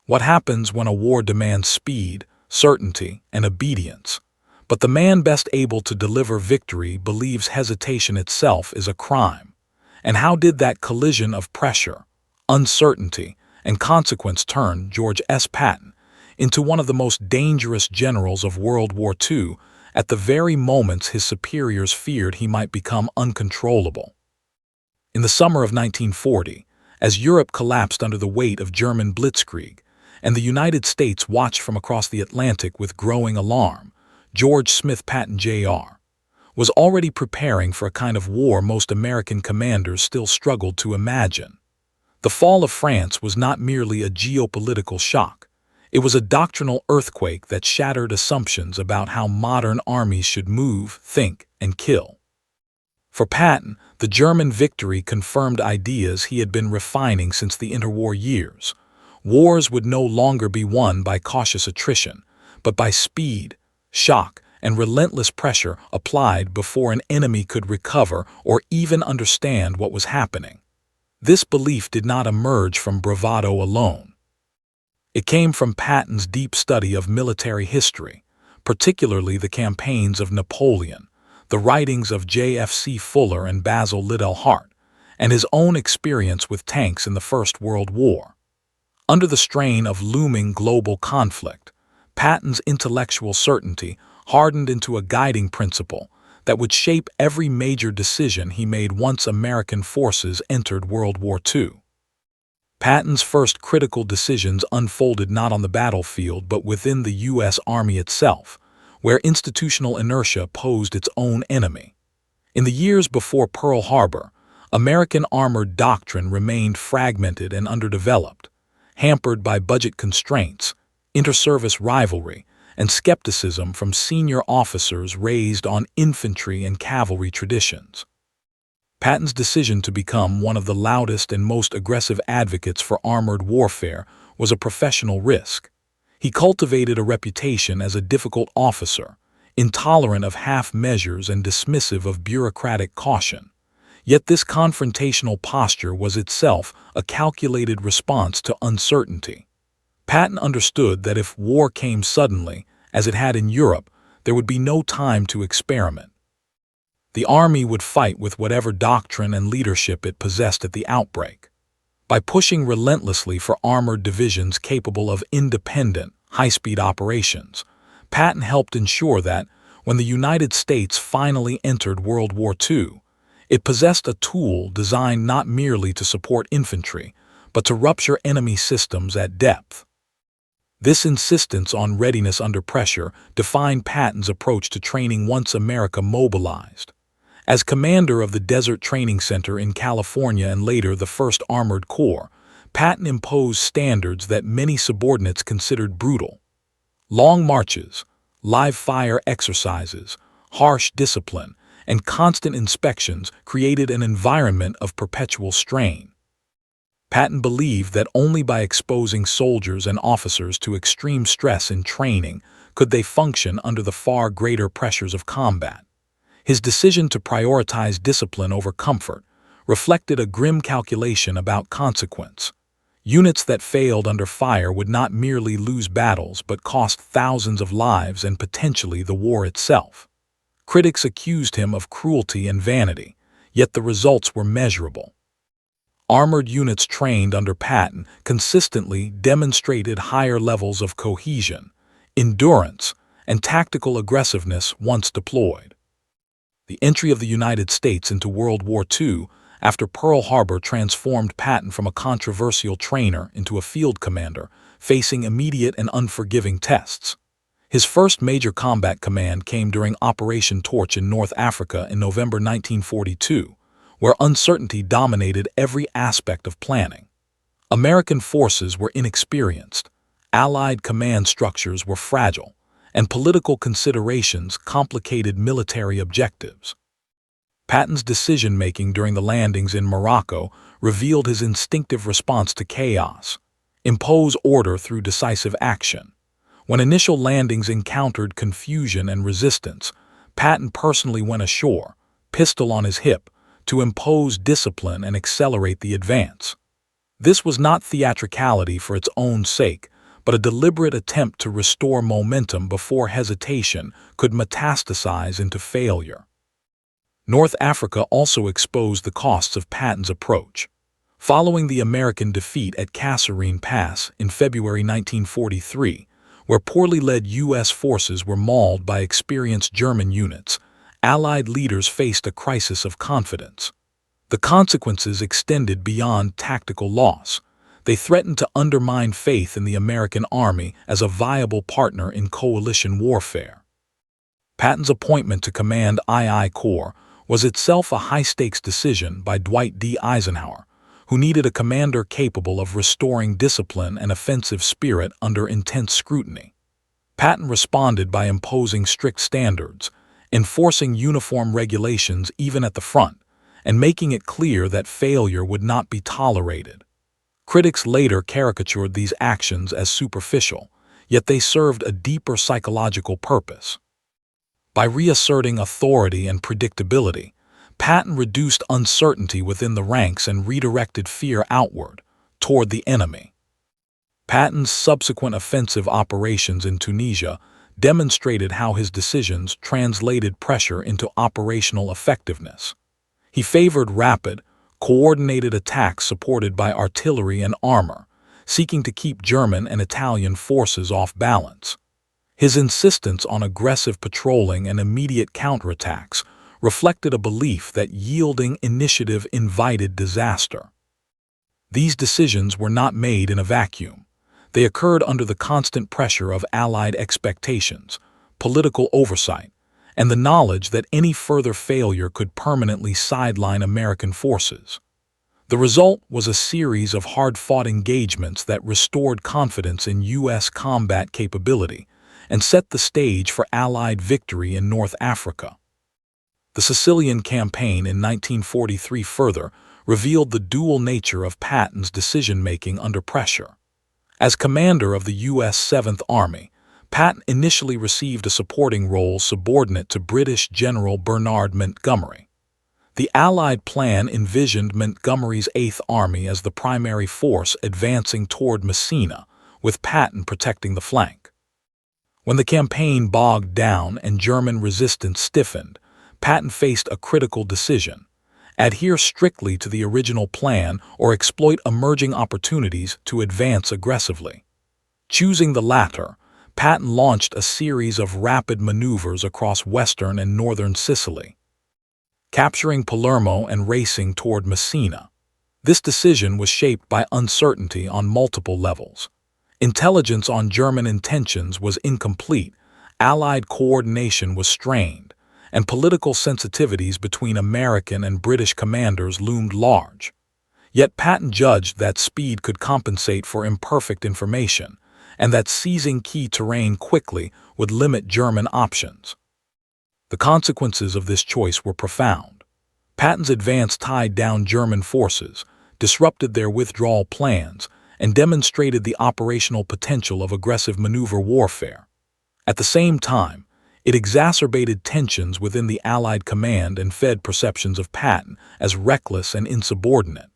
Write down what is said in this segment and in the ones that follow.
What happens when a war demands speed, certainty, and obedience? But the man best able to deliver victory believes hesitation itself is a crime. And how did that collision of pressure, uncertainty, and consequence turn George S. Patton into one of the most dangerous generals of World War II at the very moments his superiors feared he might become uncontrollable? In the summer of 1940, as Europe collapsed under the weight of German blitzkrieg, and the United States watched from across the Atlantic with growing alarm, George Smith Patton Jr. was already preparing for a kind of war most American commanders still struggled to imagine. The fall of France was not merely a geopolitical shock. It was a doctrinal earthquake that shattered assumptions about how modern armies should move, think, and kill. For Patton, the German victory confirmed ideas he had been refining since the interwar years. Wars would no longer be won by cautious attrition, but by speed, shock, and relentless pressure applied before an enemy could recover or even understand what was happening. This belief did not emerge from bravado alone. It came from Patton's deep study of military history, particularly the campaigns of Napoleon, the writings of J.F.C. Fuller and Basil Liddell Hart, and his own experience with tanks in the First World War. Under the strain of looming global conflict, Patton's intellectual certainty hardened into a guiding principle that would shape every major decision he made once American forces entered World War II. Patton's first critical decisions unfolded not on the battlefield but within the U.S. Army itself, where institutional inertia posed its own enemy. In the years before Pearl Harbor, American armored doctrine remained fragmented and underdeveloped, hampered by budget constraints, inter-service rivalry, and skepticism from senior officers raised on infantry and cavalry traditions. Patton's decision to become one of the loudest and most aggressive advocates for armored warfare was a professional risk. He cultivated a reputation as a difficult officer, intolerant of half measures and dismissive of bureaucratic caution. Yet this confrontational posture was itself a calculated response to uncertainty. Patton understood that if war came suddenly, as it had in Europe, there would be no time to experiment. The Army would fight with whatever doctrine and leadership it possessed at the outbreak. By pushing relentlessly for armored divisions capable of independent, high-speed operations, Patton helped ensure that, when the United States finally entered World War II, it possessed a tool designed not merely to support infantry, but to rupture enemy systems at depth. This insistence on readiness under pressure defined Patton's approach to training once America mobilized. As commander of the Desert Training Center in California and later the 1st Armored Corps, Patton imposed standards that many subordinates considered brutal. Long marches, live-fire exercises, harsh discipline, and constant inspections created an environment of perpetual strain. Patton believed that only by exposing soldiers and officers to extreme stress in training could they function under the far greater pressures of combat. His decision to prioritize discipline over comfort reflected a grim calculation about consequence. Units that failed under fire would not merely lose battles but cost thousands of lives and potentially the war itself. Critics accused him of cruelty and vanity, yet the results were measurable. Armored units trained under Patton consistently demonstrated higher levels of cohesion, endurance, and tactical aggressiveness once deployed. The entry of the United States into World War II after Pearl Harbor transformed Patton from a controversial trainer into a field commander, facing immediate and unforgiving tests. His first major combat command came during Operation Torch in North Africa in November 1942, where uncertainty dominated every aspect of planning. American forces were inexperienced, Allied command structures were fragile, and political considerations complicated military objectives. Patton's decision-making during the landings in Morocco revealed his instinctive response to chaos: impose order through decisive action. When initial landings encountered confusion and resistance, Patton personally went ashore, pistol on his hip, to impose discipline and accelerate the advance. This was not theatricality for its own sake, but a deliberate attempt to restore momentum before hesitation could metastasize into failure. North Africa also exposed the costs of Patton's approach. Following the American defeat at Kasserine Pass in February 1943, where poorly led U.S. forces were mauled by experienced German units, Allied leaders faced a crisis of confidence. The consequences extended beyond tactical loss. They threatened to undermine faith in the American Army as a viable partner in coalition warfare. Patton's appointment to command II Corps was itself a high-stakes decision by Dwight D. Eisenhower, who needed a commander capable of restoring discipline and offensive spirit under intense scrutiny. Patton responded by imposing strict standards, enforcing uniform regulations even at the front, and making it clear that failure would not be tolerated. Critics later caricatured these actions as superficial, yet they served a deeper psychological purpose. By reasserting authority and predictability, Patton reduced uncertainty within the ranks and redirected fear outward, toward the enemy. Patton's subsequent offensive operations in Tunisia demonstrated how his decisions translated pressure into operational effectiveness. He favored rapid, coordinated attacks supported by artillery and armor, seeking to keep German and Italian forces off balance. His insistence on aggressive patrolling and immediate counterattacks reflected a belief that yielding initiative invited disaster. These decisions were not made in a vacuum. They occurred under the constant pressure of Allied expectations, political oversight, and the knowledge that any further failure could permanently sideline American forces. The result was a series of hard-fought engagements that restored confidence in U.S. combat capability and set the stage for Allied victory in North Africa. The Sicilian campaign in 1943 further revealed the dual nature of Patton's decision-making under pressure. As commander of the U.S. 7th Army, Patton initially received a supporting role subordinate to British General Bernard Montgomery. The Allied plan envisioned Montgomery's 8th Army as the primary force advancing toward Messina, with Patton protecting the flank. When the campaign bogged down and German resistance stiffened, Patton faced a critical decision: adhere strictly to the original plan or exploit emerging opportunities to advance aggressively. Choosing the latter, Patton launched a series of rapid maneuvers across western and northern Sicily, capturing Palermo and racing toward Messina. This decision was shaped by uncertainty on multiple levels. Intelligence on German intentions was incomplete, Allied coordination was strained, and political sensitivities between American and British commanders loomed large. Yet Patton judged that speed could compensate for imperfect information, and that seizing key terrain quickly would limit German options. The consequences of this choice were profound. Patton's advance tied down German forces, disrupted their withdrawal plans, and demonstrated the operational potential of aggressive maneuver warfare. At the same time, it exacerbated tensions within the Allied command and fed perceptions of Patton as reckless and insubordinate.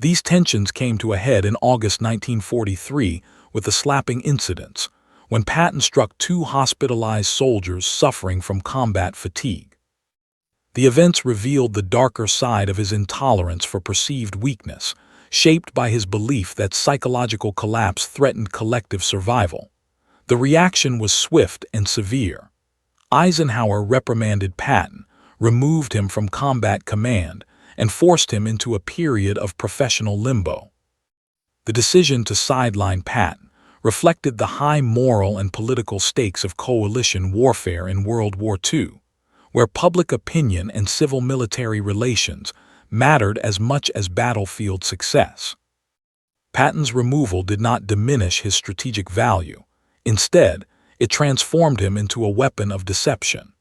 These tensions came to a head in August 1943 with the slapping incidents, when Patton struck 2 hospitalized soldiers suffering from combat fatigue. The events revealed the darker side of his intolerance for perceived weakness, shaped by his belief that psychological collapse threatened collective survival. The reaction was swift and severe. Eisenhower reprimanded Patton, removed him from combat command, and forced him into a period of professional limbo. The decision to sideline Patton reflected the high moral and political stakes of coalition warfare in World War II, where public opinion and civil-military relations mattered as much as battlefield success. Patton's removal did not diminish his strategic value. Instead, it transformed him into a weapon of deception.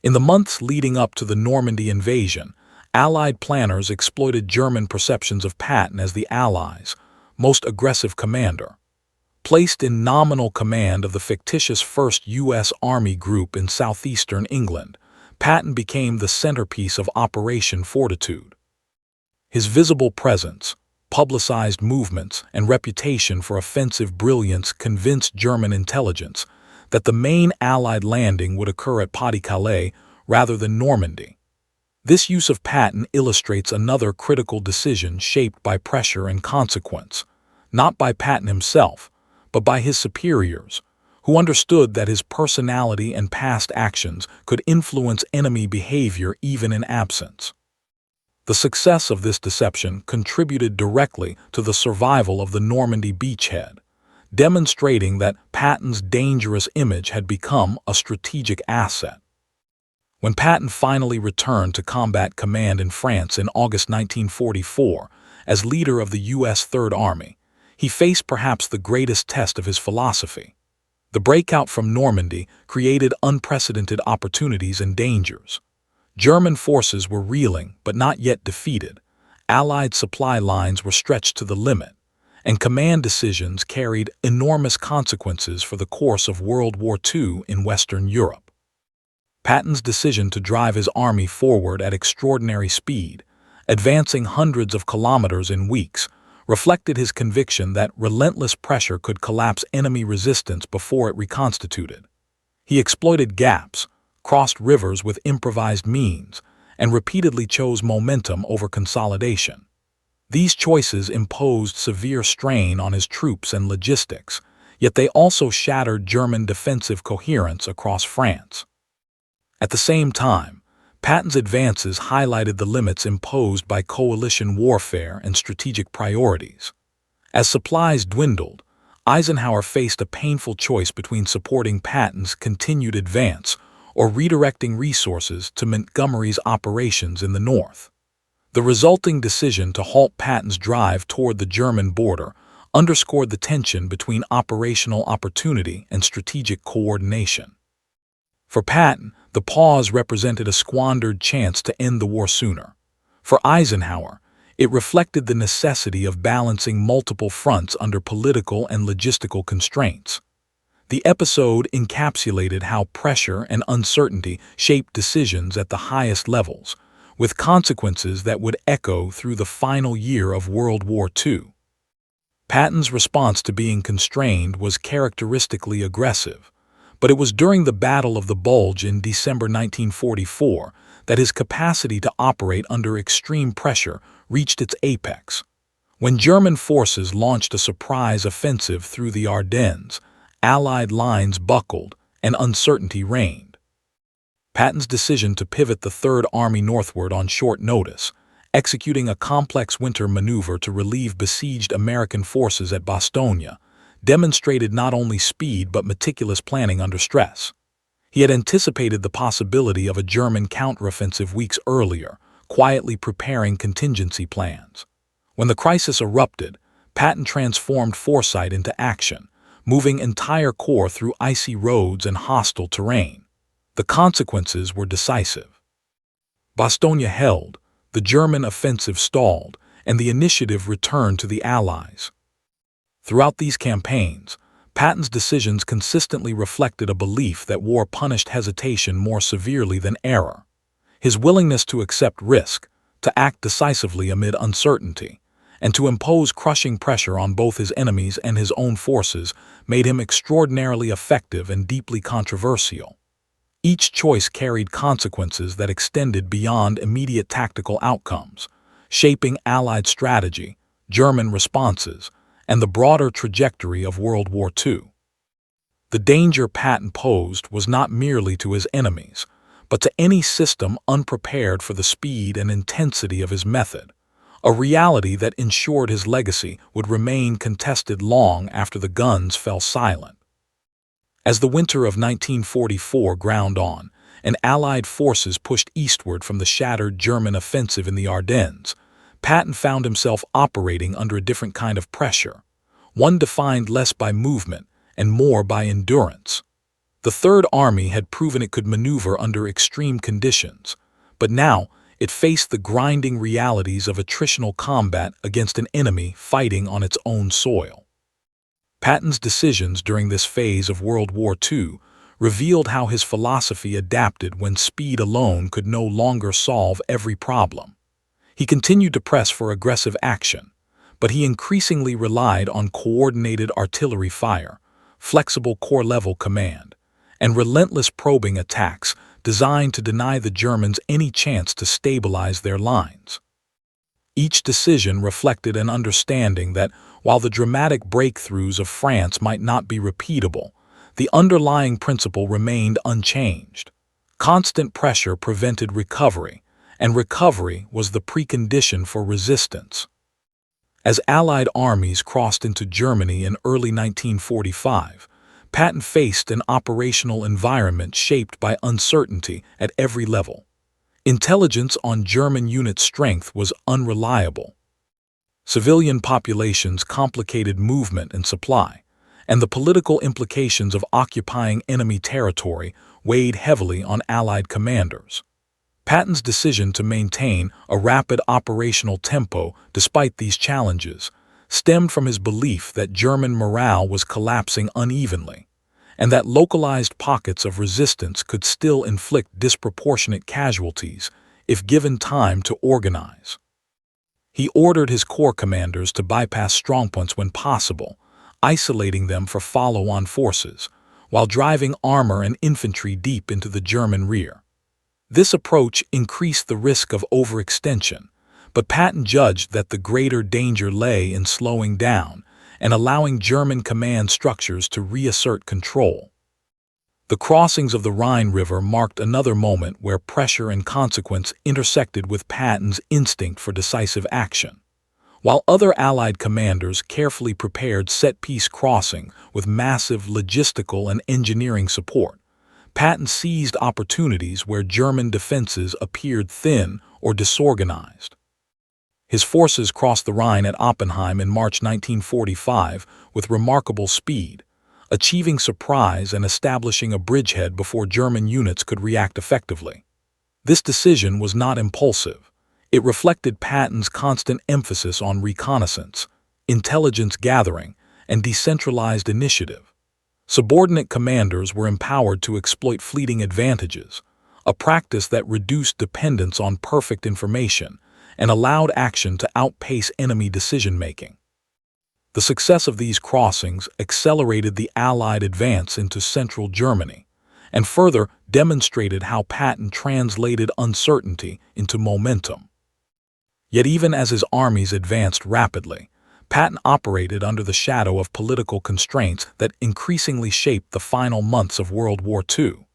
In the months leading up to the Normandy invasion, Allied planners exploited German perceptions of Patton as the Allies' most aggressive commander. Placed in nominal command of the fictitious 1st U.S. Army Group in southeastern England, Patton became the centerpiece of Operation Fortitude. His visible presence, publicized movements, and reputation for offensive brilliance convinced German intelligence that the main Allied landing would occur at Pas-de-Calais rather than Normandy. This use of Patton illustrates another critical decision shaped by pressure and consequence, not by Patton himself, but by his superiors, who understood that his personality and past actions could influence enemy behavior even in absence. The success of this deception contributed directly to the survival of the Normandy beachhead, demonstrating that Patton's dangerous image had become a strategic asset. When Patton finally returned to combat command in France in August 1944 as leader of the U.S. Third Army, he faced perhaps the greatest test of his philosophy. The breakout from Normandy created unprecedented opportunities and dangers. German forces were reeling but not yet defeated, Allied supply lines were stretched to the limit, and command decisions carried enormous consequences for the course of World War II in Western Europe. Patton's decision to drive his army forward at extraordinary speed, advancing hundreds of kilometers in weeks, reflected his conviction that relentless pressure could collapse enemy resistance before it reconstituted. He exploited gaps, crossed rivers with improvised means, and repeatedly chose momentum over consolidation. These choices imposed severe strain on his troops and logistics, yet they also shattered German defensive coherence across France. At the same time, Patton's advances highlighted the limits imposed by coalition warfare and strategic priorities. As supplies dwindled, Eisenhower faced a painful choice between supporting Patton's continued advance or redirecting resources to Montgomery's operations in the north. The resulting decision to halt Patton's drive toward the German border underscored the tension between operational opportunity and strategic coordination. For Patton, the pause represented a squandered chance to end the war sooner. For Eisenhower, it reflected the necessity of balancing multiple fronts under political and logistical constraints. The episode encapsulated how pressure and uncertainty shaped decisions at the highest levels, with consequences that would echo through the final year of World War II. Patton's response to being constrained was characteristically aggressive, but it was during the Battle of the Bulge in December 1944 that his capacity to operate under extreme pressure reached its apex. When German forces launched a surprise offensive through the Ardennes, Allied lines buckled and uncertainty reigned. Patton's decision to pivot the Third Army northward on short notice, executing a complex winter maneuver to relieve besieged American forces at Bastogne, demonstrated not only speed but meticulous planning under stress. He had anticipated the possibility of a German counteroffensive weeks earlier, quietly preparing contingency plans. When the crisis erupted, Patton transformed foresight into action, moving entire corps through icy roads and hostile terrain. The consequences were decisive. Bastogne held, the German offensive stalled, and the initiative returned to the Allies. Throughout these campaigns, Patton's decisions consistently reflected a belief that war punished hesitation more severely than error. His willingness to accept risk, to act decisively amid uncertainty, and to impose crushing pressure on both his enemies and his own forces made him extraordinarily effective and deeply controversial. Each choice carried consequences that extended beyond immediate tactical outcomes, shaping Allied strategy, German responses, and the broader trajectory of World War II. The danger Patton posed was not merely to his enemies, but to any system unprepared for the speed and intensity of his method, a reality that ensured his legacy would remain contested long after the guns fell silent. As the winter of 1944 ground on, and Allied forces pushed eastward from the shattered German offensive in the Ardennes, Patton found himself operating under a different kind of pressure, one defined less by movement and more by endurance. The Third Army had proven it could maneuver under extreme conditions, but now it faced the grinding realities of attritional combat against an enemy fighting on its own soil. Patton's decisions during this phase of World War II revealed how his philosophy adapted when speed alone could no longer solve every problem. He continued to press for aggressive action, but he increasingly relied on coordinated artillery fire, flexible corps-level command, and relentless probing attacks designed to deny the Germans any chance to stabilize their lines. Each decision reflected an understanding that, while the dramatic breakthroughs of France might not be repeatable, the underlying principle remained unchanged. Constant pressure prevented recovery, and recovery was the precondition for resistance. As Allied armies crossed into Germany in early 1945, Patton faced an operational environment shaped by uncertainty at every level. Intelligence on German unit strength was unreliable. Civilian populations complicated movement and supply, and the political implications of occupying enemy territory weighed heavily on Allied commanders. Patton's decision to maintain a rapid operational tempo despite these challenges stemmed from his belief that German morale was collapsing unevenly, and that localized pockets of resistance could still inflict disproportionate casualties if given time to organize. He ordered his corps commanders to bypass strongpoints when possible, isolating them for follow-on forces, while driving armor and infantry deep into the German rear. This approach increased the risk of overextension, but Patton judged that the greater danger lay in slowing down and allowing German command structures to reassert control. The crossings of the Rhine River marked another moment where pressure and consequence intersected with Patton's instinct for decisive action. While other Allied commanders carefully prepared set-piece crossing with massive logistical and engineering support, Patton seized opportunities where German defenses appeared thin or disorganized. His forces crossed the Rhine at Oppenheim in March 1945 with remarkable speed, achieving surprise and establishing a bridgehead before German units could react effectively. This decision was not impulsive. It reflected Patton's constant emphasis on reconnaissance, intelligence gathering, and decentralized initiative. Subordinate commanders were empowered to exploit fleeting advantages, a practice that reduced dependence on perfect information and allowed action to outpace enemy decision-making. The success of these crossings accelerated the Allied advance into central Germany and further demonstrated how Patton translated uncertainty into momentum. Yet even as his armies advanced rapidly, Patton operated under the shadow of political constraints that increasingly shaped the final months of World War II.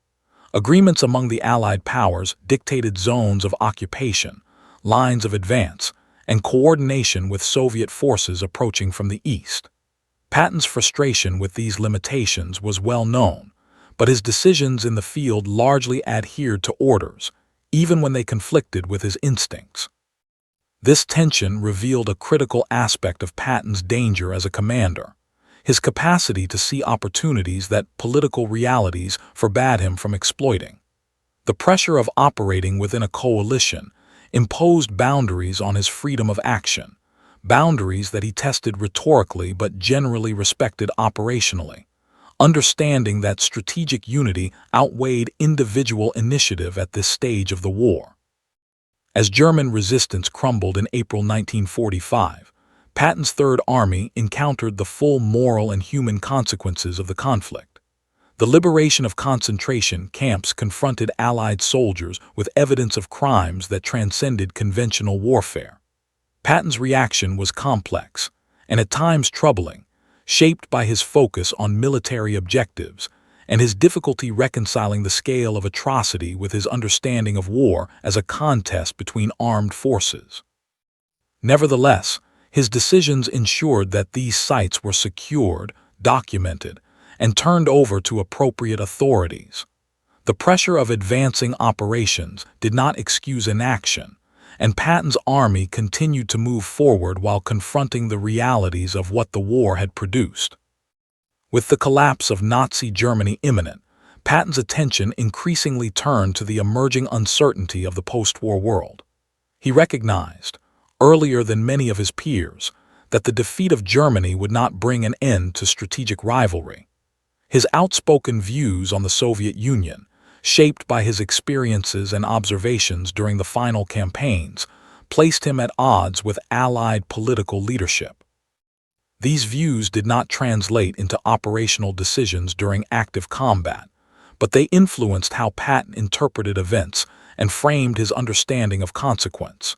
Agreements among the Allied powers dictated zones of occupation, lines of advance, and coordination with Soviet forces approaching from the east. Patton's frustration with these limitations was well known, but his decisions in the field largely adhered to orders, even when they conflicted with his instincts. This tension revealed a critical aspect of Patton's danger as a commander, his capacity to see opportunities that political realities forbade him from exploiting. The pressure of operating within a coalition imposed boundaries on his freedom of action, boundaries that he tested rhetorically but generally respected operationally, understanding that strategic unity outweighed individual initiative at this stage of the war. As German resistance crumbled in April 1945, Patton's Third Army encountered the full moral and human consequences of the conflict. The liberation of concentration camps confronted Allied soldiers with evidence of crimes that transcended conventional warfare. Patton's reaction was complex, and at times troubling, shaped by his focus on military objectives and his difficulty reconciling the scale of atrocity with his understanding of war as a contest between armed forces. Nevertheless, his decisions ensured that these sites were secured, documented, and turned over to appropriate authorities. The pressure of advancing operations did not excuse inaction, and Patton's army continued to move forward while confronting the realities of what the war had produced. With the collapse of Nazi Germany imminent, Patton's attention increasingly turned to the emerging uncertainty of the post-war world. He recognized, earlier than many of his peers, that the defeat of Germany would not bring an end to strategic rivalry. His outspoken views on the Soviet Union, shaped by his experiences and observations during the final campaigns, placed him at odds with Allied political leadership. These views did not translate into operational decisions during active combat, but they influenced how Patton interpreted events and framed his understanding of consequence.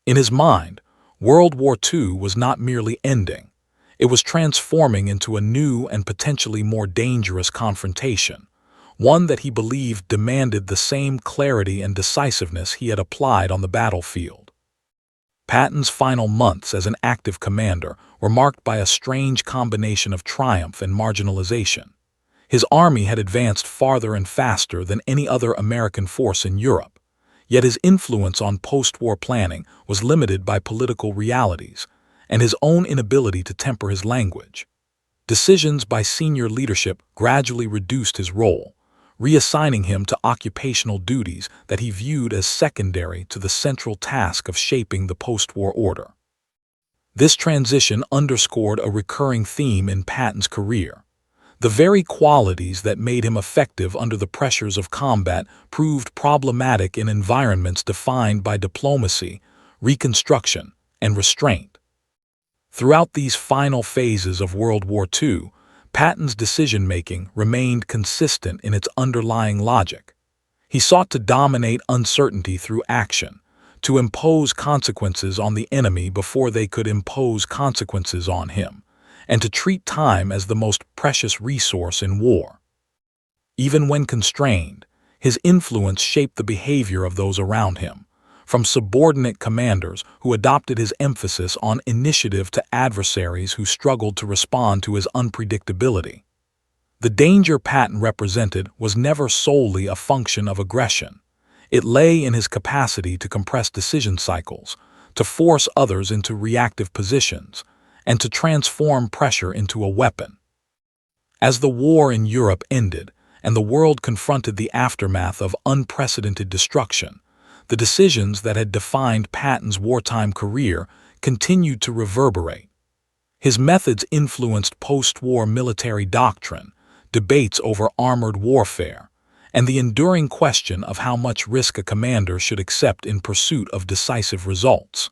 In his mind, World War II was not merely ending, it was transforming into a new and potentially more dangerous confrontation, one that he believed demanded the same clarity and decisiveness he had applied on the battlefield. Patton's final months as an active commander were marked by a strange combination of triumph and marginalization. His army had advanced farther and faster than any other American force in Europe, yet his influence on post-war planning was limited by political realities and his own inability to temper his language. Decisions by senior leadership gradually reduced his role, reassigning him to occupational duties that he viewed as secondary to the central task of shaping the post-war order. This transition underscored a recurring theme in Patton's career. The very qualities that made him effective under the pressures of combat proved problematic in environments defined by diplomacy, reconstruction, and restraint. Throughout these final phases of World War II, Patton's decision-making remained consistent in its underlying logic. He sought to dominate uncertainty through action, to impose consequences on the enemy before they could impose consequences on him, and to treat time as the most precious resource in war. Even when constrained, his influence shaped the behavior of those around him, from subordinate commanders who adopted his emphasis on initiative to adversaries who struggled to respond to his unpredictability. The danger Patton represented was never solely a function of aggression. It lay in his capacity to compress decision cycles, to force others into reactive positions, and to transform pressure into a weapon. As the war in Europe ended and the world confronted the aftermath of unprecedented destruction, the decisions that had defined Patton's wartime career continued to reverberate. His methods influenced post-war military doctrine, debates over armored warfare, and the enduring question of how much risk a commander should accept in pursuit of decisive results.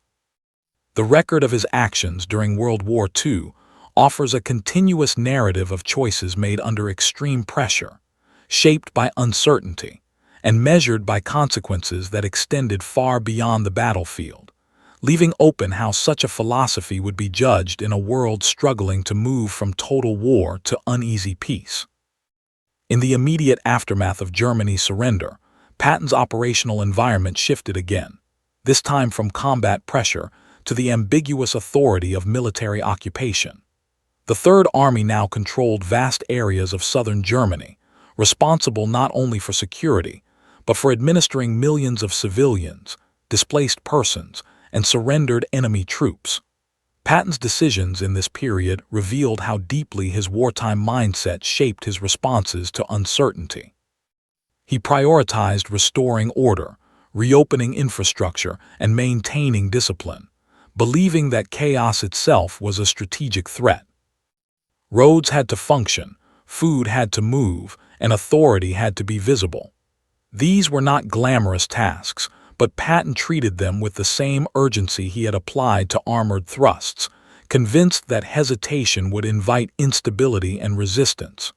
The record of his actions during World War II offers a continuous narrative of choices made under extreme pressure, shaped by uncertainty, and measured by consequences that extended far beyond the battlefield, leaving open how such a philosophy would be judged in a world struggling to move from total war to uneasy peace. In the immediate aftermath of Germany's surrender, Patton's operational environment shifted again, this time from combat pressure to the ambiguous authority of military occupation. The Third Army now controlled vast areas of southern Germany, responsible not only for security, but for administering millions of civilians, displaced persons, and surrendered enemy troops. Patton's decisions in this period revealed how deeply his wartime mindset shaped his responses to uncertainty. He prioritized restoring order, reopening infrastructure, and maintaining discipline, believing that chaos itself was a strategic threat. Roads had to function, food had to move, and authority had to be visible. These were not glamorous tasks, but Patton treated them with the same urgency he had applied to armored thrusts, convinced that hesitation would invite instability and resistance.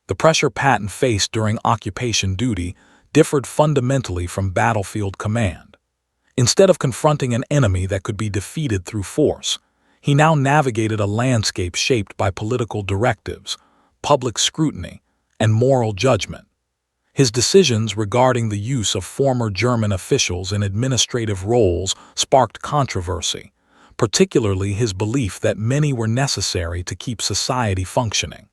The pressure Patton faced during occupation duty differed fundamentally from battlefield command. Instead of confronting an enemy that could be defeated through force, he now navigated a landscape shaped by political directives, public scrutiny, and moral judgment. His decisions regarding the use of former German officials in administrative roles sparked controversy, particularly his belief that many were necessary to keep society functioning.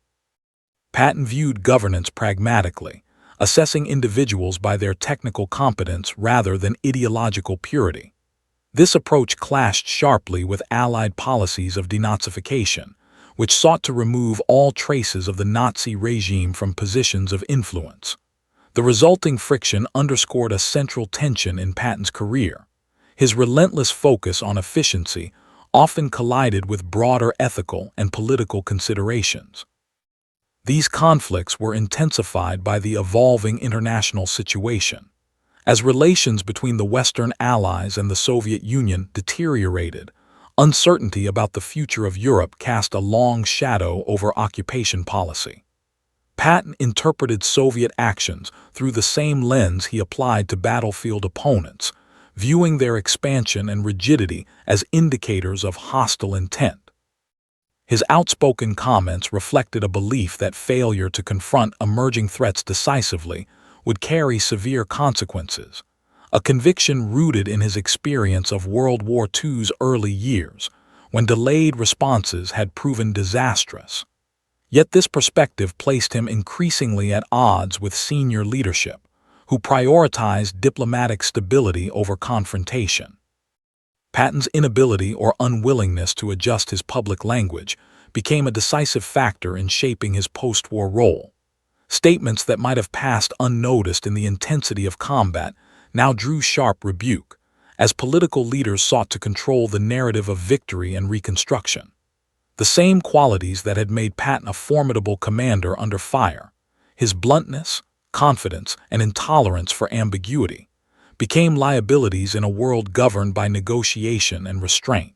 Patton viewed governance pragmatically, assessing individuals by their technical competence rather than ideological purity. This approach clashed sharply with Allied policies of denazification, which sought to remove all traces of the Nazi regime from positions of influence. The resulting friction underscored a central tension in Patton's career. His relentless focus on efficiency often collided with broader ethical and political considerations. These conflicts were intensified by the evolving international situation. As relations between the Western Allies and the Soviet Union deteriorated, Uncertainty about the future of Europe cast a long shadow over occupation policy. Patton interpreted Soviet actions through the same lens he applied to battlefield opponents, viewing their expansion and rigidity as indicators of hostile intent. His outspoken comments reflected a belief that failure to confront emerging threats decisively would carry severe consequences, a conviction rooted in his experience of World War II's early years, when delayed responses had proven disastrous. Yet this perspective placed him increasingly at odds with senior leadership, who prioritized diplomatic stability over confrontation. Patton's inability or unwillingness to adjust his public language became a decisive factor in shaping his post-war role. Statements that might have passed unnoticed in the intensity of combat now drew sharp rebuke, as political leaders sought to control the narrative of victory and reconstruction. The same qualities that had made Patton a formidable commander under fire, his bluntness, confidence, and intolerance for ambiguity, became liabilities in a world governed by negotiation and restraint.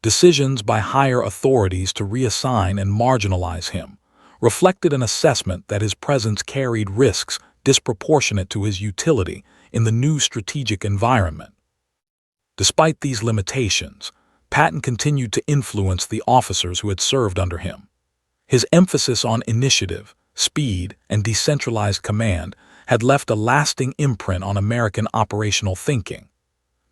Decisions by higher authorities to reassign and marginalize him reflected an assessment that his presence carried risks disproportionate to his utility in the new strategic environment. Despite these limitations, Patton continued to influence the officers who had served under him. His emphasis on initiative, speed, and decentralized command had left a lasting imprint on American operational thinking.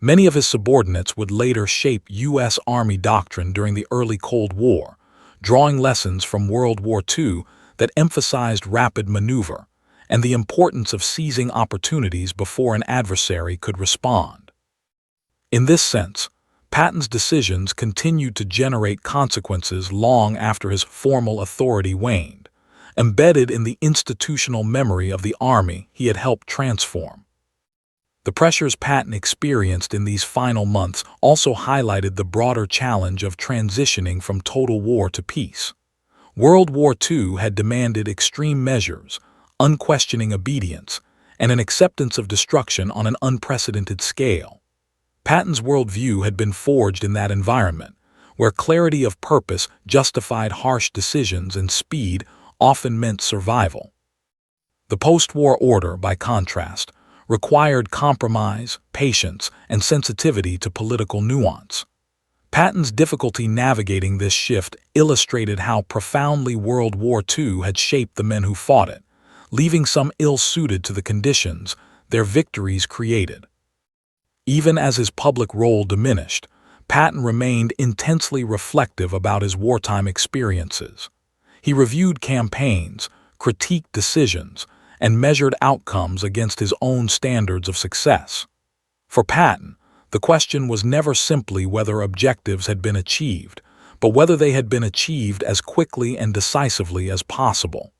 Many of his subordinates would later shape U.S. Army doctrine during the early Cold War, drawing lessons from World War II that emphasized rapid maneuver and the importance of seizing opportunities before an adversary could respond. In this sense, Patton's decisions continued to generate consequences long after his formal authority waned, embedded in the institutional memory of the Army he had helped transform. The pressures Patton experienced in these final months also highlighted the broader challenge of transitioning from total war to peace. World War II had demanded extreme measures, unquestioning obedience, and an acceptance of destruction on an unprecedented scale. Patton's worldview had been forged in that environment, where clarity of purpose justified harsh decisions and speed often meant survival. The post-war order, by contrast, required compromise, patience, and sensitivity to political nuance. Patton's difficulty navigating this shift illustrated how profoundly World War II had shaped the men who fought it, leaving some ill-suited to the conditions their victories created. Even as his public role diminished, Patton remained intensely reflective about his wartime experiences. He reviewed campaigns, critiqued decisions, and measured outcomes against his own standards of success. For Patton, the question was never simply whether objectives had been achieved, but whether they had been achieved as quickly and decisively as possible.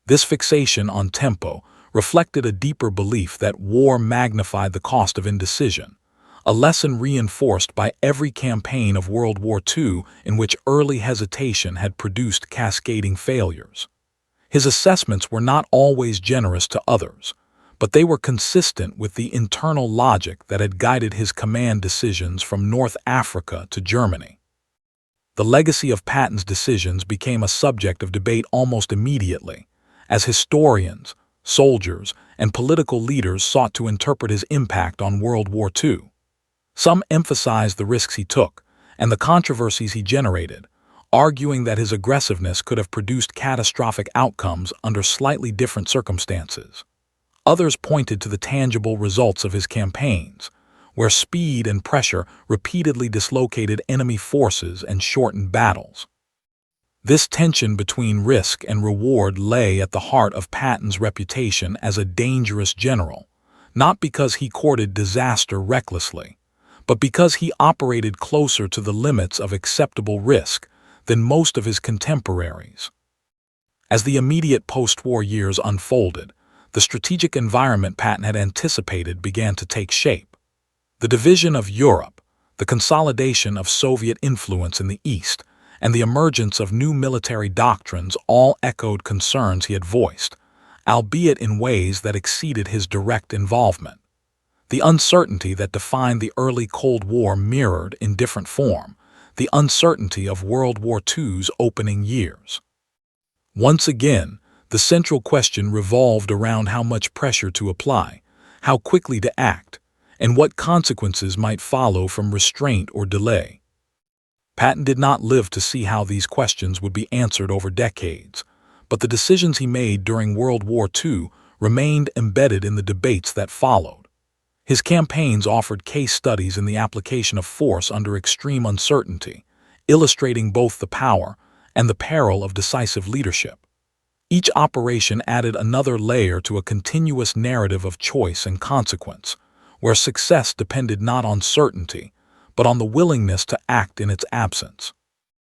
This fixation on tempo reflected a deeper belief that war magnified the cost of indecision, a lesson reinforced by every campaign of World War II in which early hesitation had produced cascading failures. His assessments were not always generous to others, but they were consistent with the internal logic that had guided his command decisions from North Africa to Germany. The legacy of Patton's decisions became a subject of debate almost immediately, as historians, soldiers, and political leaders sought to interpret his impact on World War II. Some emphasized the risks he took and the controversies he generated, arguing that his aggressiveness could have produced catastrophic outcomes under slightly different circumstances. Others pointed to the tangible results of his campaigns, where speed and pressure repeatedly dislocated enemy forces and shortened battles. This tension between risk and reward lay at the heart of Patton's reputation as a dangerous general, not because he courted disaster recklessly, but because he operated closer to the limits of acceptable risk than most of his contemporaries. As the immediate post-war years unfolded, the strategic environment Patton had anticipated began to take shape. The division of Europe, the consolidation of Soviet influence in the East, and the emergence of new military doctrines all echoed concerns he had voiced, albeit in ways that exceeded his direct involvement. The uncertainty that defined the early Cold War mirrored, in different form, the uncertainty of World War II's opening years. Once again, the central question revolved around how much pressure to apply, how quickly to act, and what consequences might follow from restraint or delay. Patton did not live to see how these questions would be answered over decades, but the decisions he made during World War II remained embedded in the debates that followed. His campaigns offered case studies in the application of force under extreme uncertainty, illustrating both the power and the peril of decisive leadership. Each operation added another layer to a continuous narrative of choice and consequence, where success depended not on certainty, but on the willingness to act in its absence.